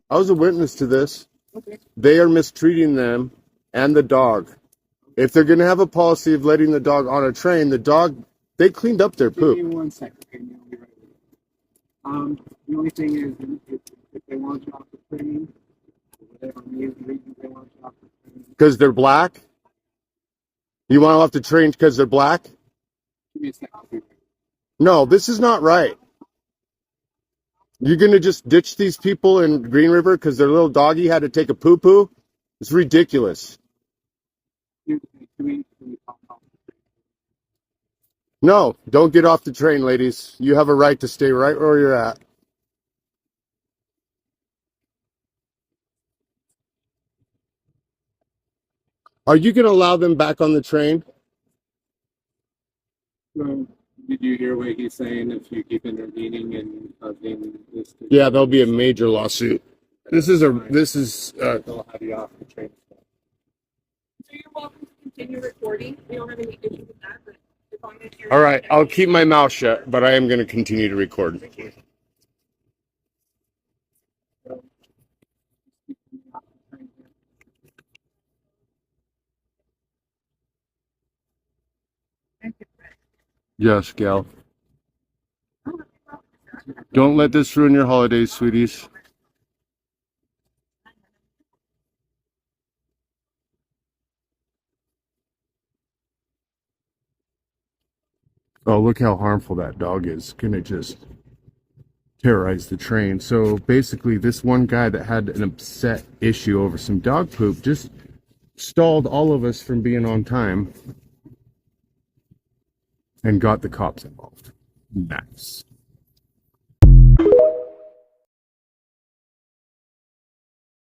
I was a witness to this. Okay. They are mistreating them and the dog. If they're going to have a policy of letting the dog on a train, they cleaned up their Give me poop. 1 second. Okay, I'll be right with you. The only thing is, if they want you off the train, whatever reason they want you off the train, Because they're black? You want to off the train because they're black? give me a second. I'll be right with No, this is not right. You're going to just ditch these people in Green River because their little doggy had to take a poo-poo? It's ridiculous. you. Can we talk off the train? No, don't get off the train, ladies. You have a right to stay right where you're at. Are you going to allow them back on the train? So, did you hear what he's saying? If you keep intervening and causing this to Yeah, there'll be a major lawsuit. This is they'll have you off the train. So you're welcome to continue recording. We don't have any issue with that, but as long as you're all right. I'll keep my mouth shut, but I am going to continue to record. Yes, gal. Don't let this ruin your holidays, sweeties. Oh, look how harmful that dog is. Gonna just terrorize the train. So basically, this one guy that had an upset issue over some dog poop just stalled all of us from being on time and got the cops involved. Nice.